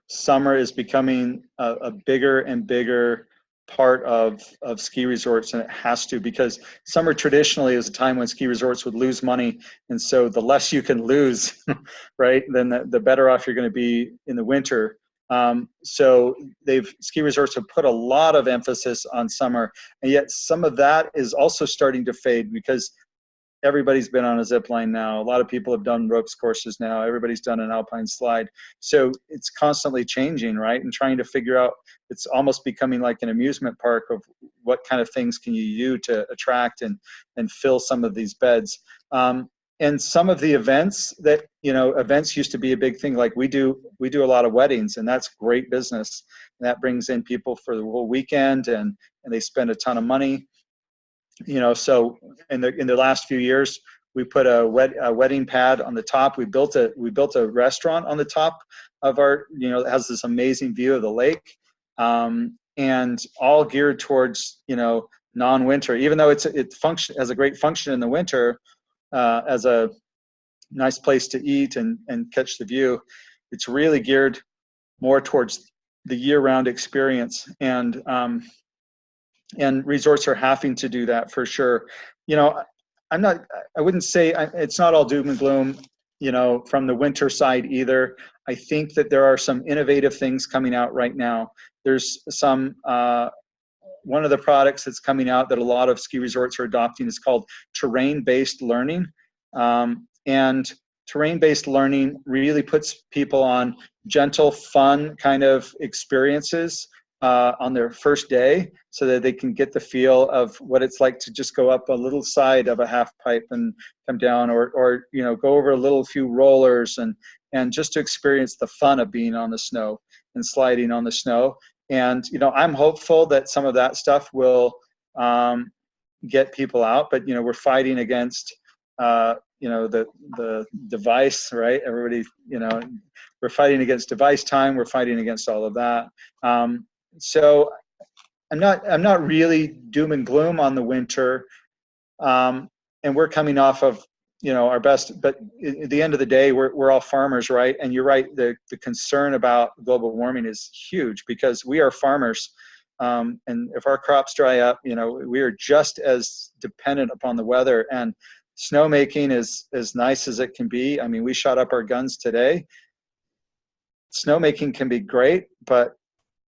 S2: summer is becoming a bigger and bigger part of ski resorts, and it has to, because summer traditionally is a time when ski resorts would lose money, and so the less you can lose, right, then the better off you're going to be in the winter. So ski resorts have put a lot of emphasis on summer, and yet some of that is also starting to fade because everybody's been on a zip line now. A lot of people have done ropes courses now. Everybody's done an alpine slide. So it's constantly changing, right? And trying to figure out, it's almost becoming like an amusement park of what kind of things can you do to attract and fill some of these beds. And some of the events that, events used to be a big thing. Like we do a lot of weddings, and that's great business. And that brings in people for the whole weekend, and they spend a ton of money. So in the last few years, we put a wedding pad on the top. We built a restaurant on the top of our, that has this amazing view of the lake, and all geared towards, non-winter. Even though it has a great function in the winter, as a nice place to eat and catch the view, it's really geared more towards the year-round experience. And resorts are having to do that for sure. I wouldn't say it's not all doom and gloom, from the winter side either. I think that there are some innovative things coming out right now. There's some, one of the products that's coming out that a lot of ski resorts are adopting is called terrain-based learning. And terrain-based learning really puts people on gentle, fun kind of experiences on their first day, so that they can get the feel of what it's like to just go up a little side of a half pipe and come down, or go over a few rollers and just to experience the fun of being on the snow and sliding on the snow. And I'm hopeful that some of that stuff will get people out, but we're fighting against the device, right? Everybody, we're fighting against device time. We're fighting against all of that. So I'm not really doom and gloom on the winter, and we're coming off of our best. But at the end of the day, we're all farmers, right? And you're right. The concern about global warming is huge because we are farmers, and if our crops dry up, we are just as dependent upon the weather. And snowmaking is as nice as it can be. I mean, we shot up our guns today. Snowmaking can be great, but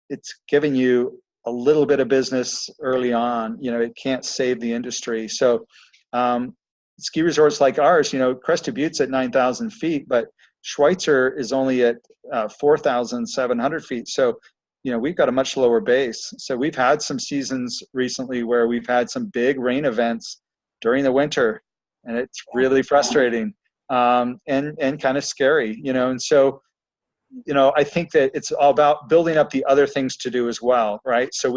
S2: it's giving you a little bit of business early on. It can't save the industry. So ski resorts like ours, Crested Butte's at 9,000 feet, but Schweitzer is only at 4,700 feet. So, we've got a much lower base. So we've had some seasons recently where we've had some big rain events during the winter, and it's really frustrating and kind of scary, And so, I think that it's all about building up the other things to do as well, right? So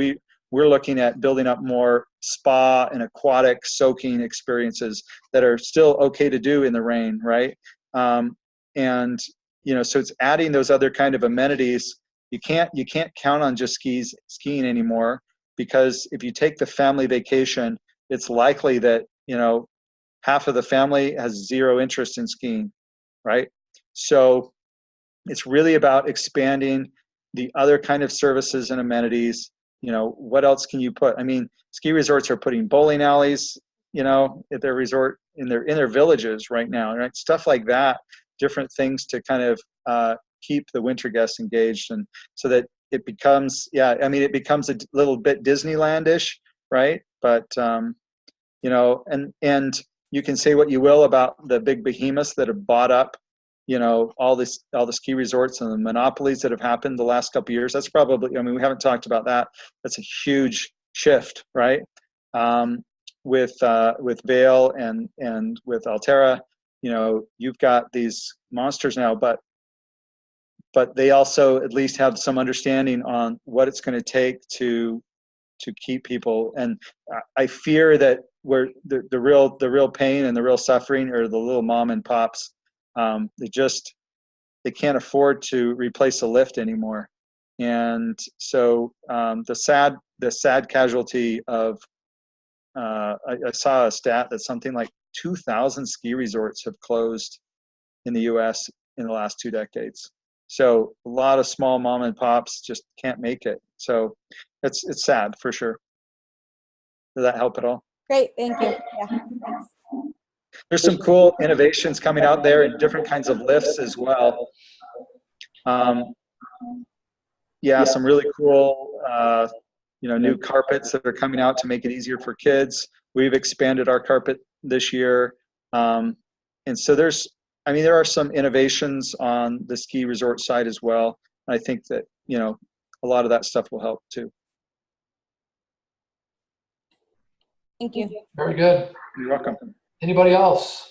S2: we're looking at building up more spa and aquatic soaking experiences that are still okay to do in the rain, right? And so it's adding those other kind of amenities. You can't count on just skiing anymore, because if you take the family vacation, it's likely that half of the family has zero interest in skiing, right? So it's really about expanding the other kind of services and amenities. What else can you put? I mean, ski resorts are putting bowling alleys, at their resort in their villages right now, right? Stuff like that, different things to kind of keep the winter guests engaged, and so that it becomes, it becomes a little bit Disneyland-ish, right? But and you can say what you will about the big behemoths that have bought up all the ski resorts and the monopolies that have happened the last couple of years. That's probably, we haven't talked about that. That's a huge shift, right? With Vail and with Altera, you've got these monsters now, but they also at least have some understanding on what it's going to take to keep people. And I fear that where the real pain and the real suffering are the little mom and pops. They can't afford to replace a lift anymore, and so the sad casualty of I saw a stat that something like 2,000 ski resorts have closed in the U.S. in the last 2 decades. So a lot of small mom and pops just can't make it. So it's sad for sure. Does that help at all?
S4: Great, thank you. Yeah, thanks.
S2: There's some cool innovations coming out there in different kinds of lifts as well. Some really cool, new carpets that are coming out to make it easier for kids. We've expanded our carpet this year. And so there are some innovations on the ski resort side as well. I think that, a lot of that stuff will help too.
S4: Thank you.
S1: Very good.
S2: You're welcome.
S1: Anybody else?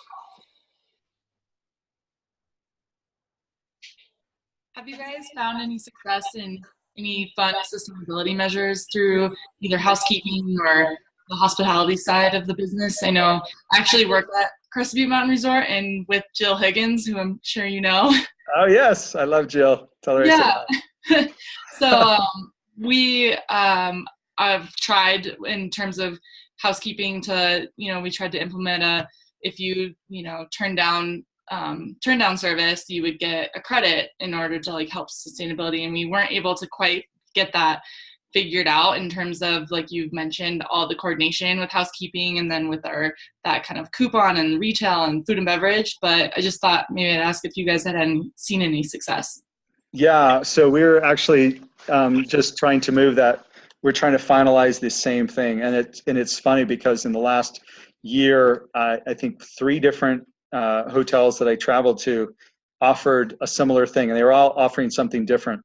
S5: Have you guys found any success in any fun sustainability measures through either housekeeping or the hospitality side of the business? I know I actually work at Crested Butte Mountain Resort and with Jill Higgins, who I'm sure you know.
S2: Oh yes, I love Jill. Tell her I said that.
S5: So we I've tried in terms of housekeeping to, we tried to implement if you turn down service, you would get a credit in order to help sustainability, and we weren't able to quite get that figured out in terms of, like you've mentioned, all the coordination with housekeeping and then with that kind of coupon and retail and food and beverage. But I just thought maybe I'd ask if you guys had seen any success.
S2: Yeah, so we're actually just trying to move that. We're trying to finalize the same thing, and it's funny because in the last year, I think 3 different hotels that I traveled to offered a similar thing, and they were all offering something different.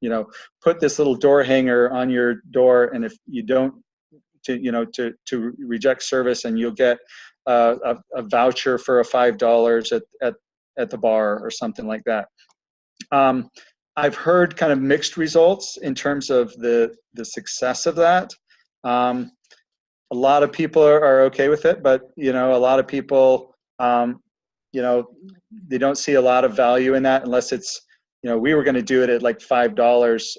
S2: Put this little door hanger on your door, and if you don't, to reject service, and you'll get a voucher for $5 at the bar or something like that. I've heard kind of mixed results in terms of the success of that. A lot of people are okay with it, but a lot of people they don't see a lot of value in that unless it's we were going to do it at like $5,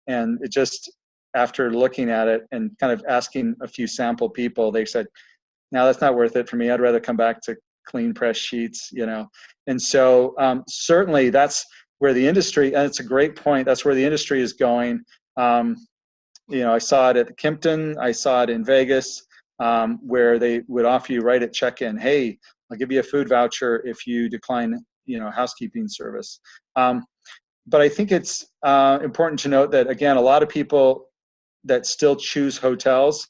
S2: and it just, after looking at it and kind of asking a few sample people, they said, no, that's not worth it for me. I'd rather come back to clean press sheets, and so certainly that's where the industry, and it's a great point, that's where the industry is going. I saw it at the Kimpton, I saw it in Vegas, where they would offer you right at check-in, hey, I'll give you a food voucher if you decline, housekeeping service. But I think it's important to note that, again, a lot of people that still choose hotels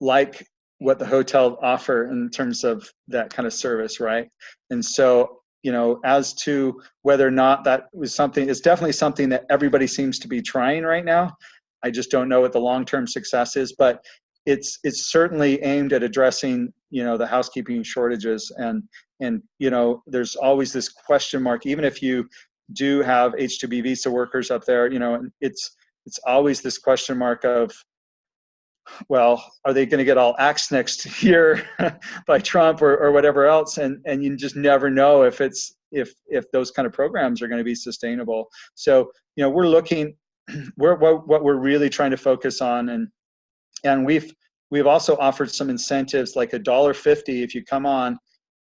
S2: like what the hotel offer in terms of that kind of service, right? And so, as to whether or not that was something, it's definitely something that everybody seems to be trying right now. I just don't know what the long-term success is, but it's certainly aimed at addressing, the housekeeping shortages. And there's always this question mark, even if you do have H-2B visa workers up there, it's always this question mark of, well, are they going to get all axed next year by Trump or whatever else? And you just never know if those kind of programs are going to be sustainable. So, we're looking, what we're really trying to focus on, and we've also offered some incentives like $1.50 if you come on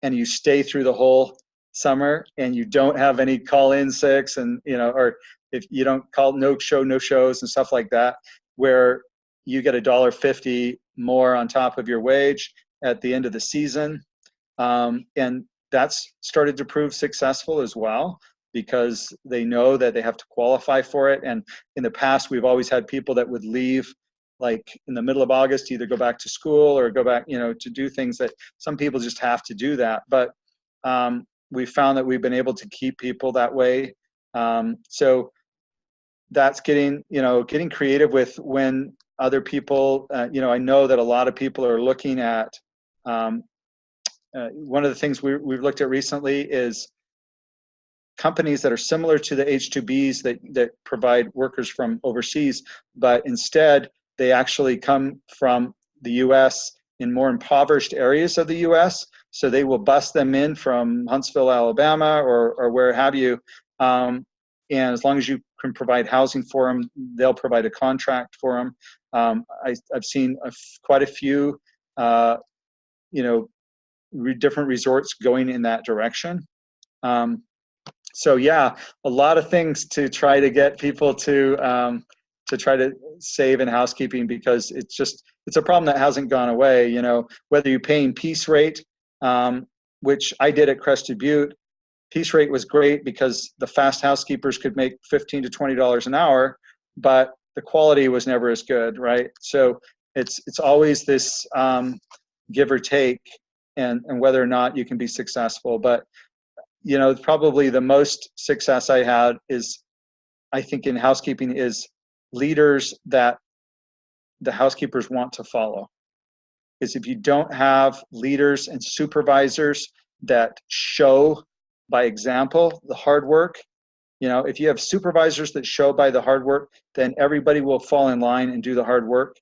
S2: and you stay through the whole summer and you don't have any call-in sicks, and or if you don't call no shows and stuff like that, where you get $1.50 more on top of your wage at the end of the season. And that's started to prove successful as well, because they know that they have to qualify for it. And in the past, we've always had people that would leave like in the middle of August to either go back to school or go back, to do things that some people just have to do that. But we found that we've been able to keep people that way. So that's getting creative with when other people, I know that a lot of people are looking at, one of the things we've looked at recently is companies that are similar to the H-2Bs that provide workers from overseas, but instead they actually come from the U.S. in more impoverished areas of the U.S. So they will bus them in from Huntsville, Alabama, or where have you. And as long as you can provide housing for them, they'll provide a contract for them. I've seen quite a few, different resorts going in that direction. So yeah, a lot of things to try to get people to try to save in housekeeping, because it's a problem that hasn't gone away. Whether you're paying piece rate, which I did at Crested Butte, piece rate was great because the fast housekeepers could make $15 to $20 an hour, but the quality was never as good, right? So it's always this give or take, and whether or not you can be successful. But probably the most success I had is, I think, in housekeeping is leaders that the housekeepers want to follow. Is if you don't have leaders and supervisors that show by example the hard work, if you have supervisors that show by the hard work, then everybody will fall in line and do the hard work,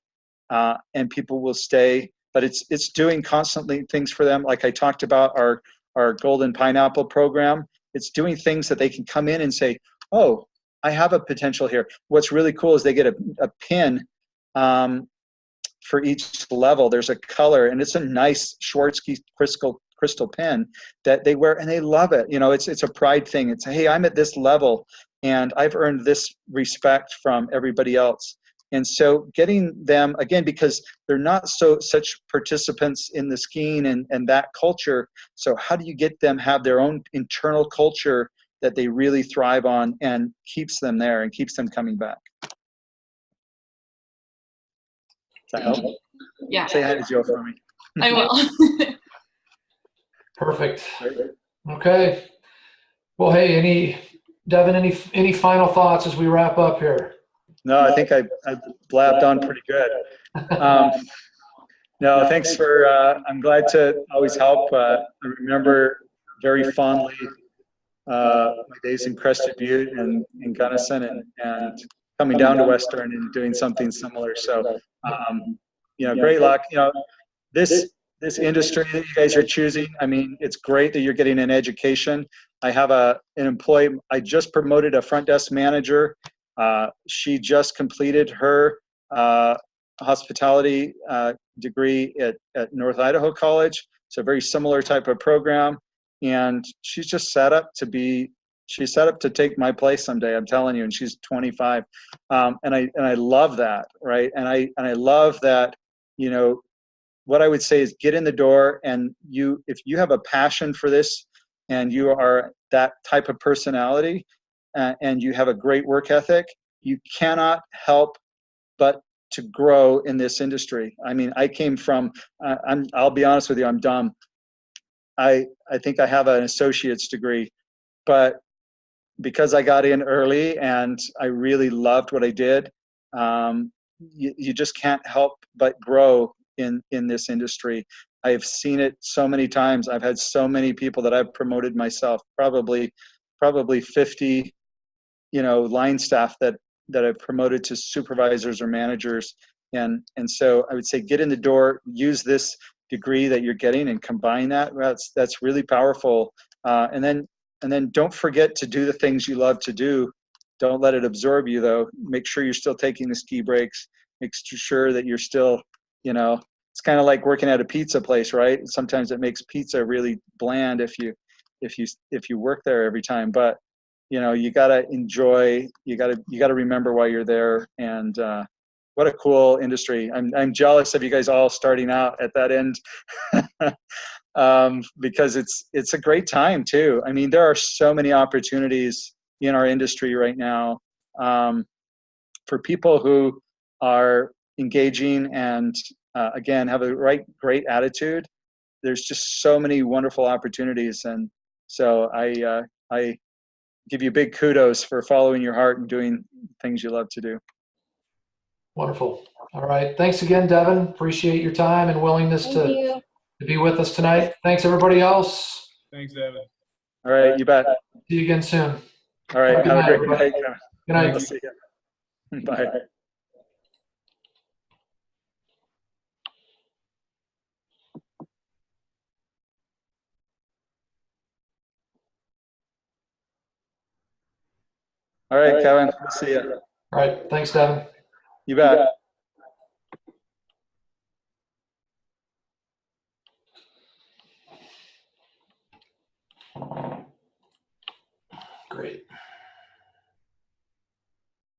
S2: and people will stay. But it's doing constantly things for them. Like I talked about our Golden Pineapple program. It's doing things that they can come in and say, oh, I have a potential here. What's really cool is they get a pin for each level. There's a color, and it's a nice Swarovski crystal pin that they wear, and they love it. It's a pride thing. It's, hey, I'm at this level, and I've earned this respect from everybody else. And so getting them, again, because they're not such participants in the skiing and that culture, so how do you get them have their own internal culture that they really thrive on and keeps them there and keeps them coming back? Does that help?
S5: Yeah.
S2: Say hi to Joe for me.
S5: I will.
S1: Perfect. Okay. Well, hey, Devin, any final thoughts as we wrap up here?
S2: No, I think I blabbed on pretty good. No, thanks for, I'm glad to always help. I remember very fondly my days in Crested Butte and in Gunnison and coming down to Western and doing something similar. So, great luck. This industry that you guys are choosing, I mean, it's great that you're getting an education. I have an employee, I just promoted a front desk manager. She just completed her hospitality degree at North Idaho College. It's a very similar type of program. And she's just set up to take my place someday, I'm telling you, and she's 25. And I love that, right? And I love that, what I would say is get in the door, and if you have a passion for this and you are that type of personality, and you have a great work ethic, you cannot help but to grow in this industry. I mean, I came from, I'll be honest with you, I'm dumb. I think I have an associate's degree, but because I got in early and I really loved what I did, you just can't help but grow in this industry. I've seen it so many times. I've had so many people that I've promoted myself, probably 50, line staff that I've promoted to supervisors or managers. And so I would say get in the door, use this degree that you're getting and combine that. That's really powerful. And then don't forget to do the things you love to do. Don't let it absorb you, though. Make sure you're still taking the ski breaks. Make sure that you're still, it's kind of like working at a pizza place, right? Sometimes it makes pizza really bland if you work there every time. But you gotta enjoy. You gotta remember why you're there. And what a cool industry. I'm jealous of you guys all starting out at that end. Because it's a great time too. I mean, there are so many opportunities in our industry right now for people who are engaging and again have a great attitude. There's just so many wonderful opportunities, and so I give you big kudos for following your heart and doing things you love to do.
S1: Wonderful. All right. Thanks again, Devin. Appreciate your time and willingness
S4: Thank you.
S1: to be with us tonight. Thanks, everybody else.
S6: Thanks, Devin.
S2: All right, you bet.
S1: See you again soon.
S2: All right, have a great night.
S1: Good night.
S2: I'll see you. Bye. All right, Kevin. We'll see you.
S1: All right. Thanks, Devin.
S2: You bet.
S1: Great.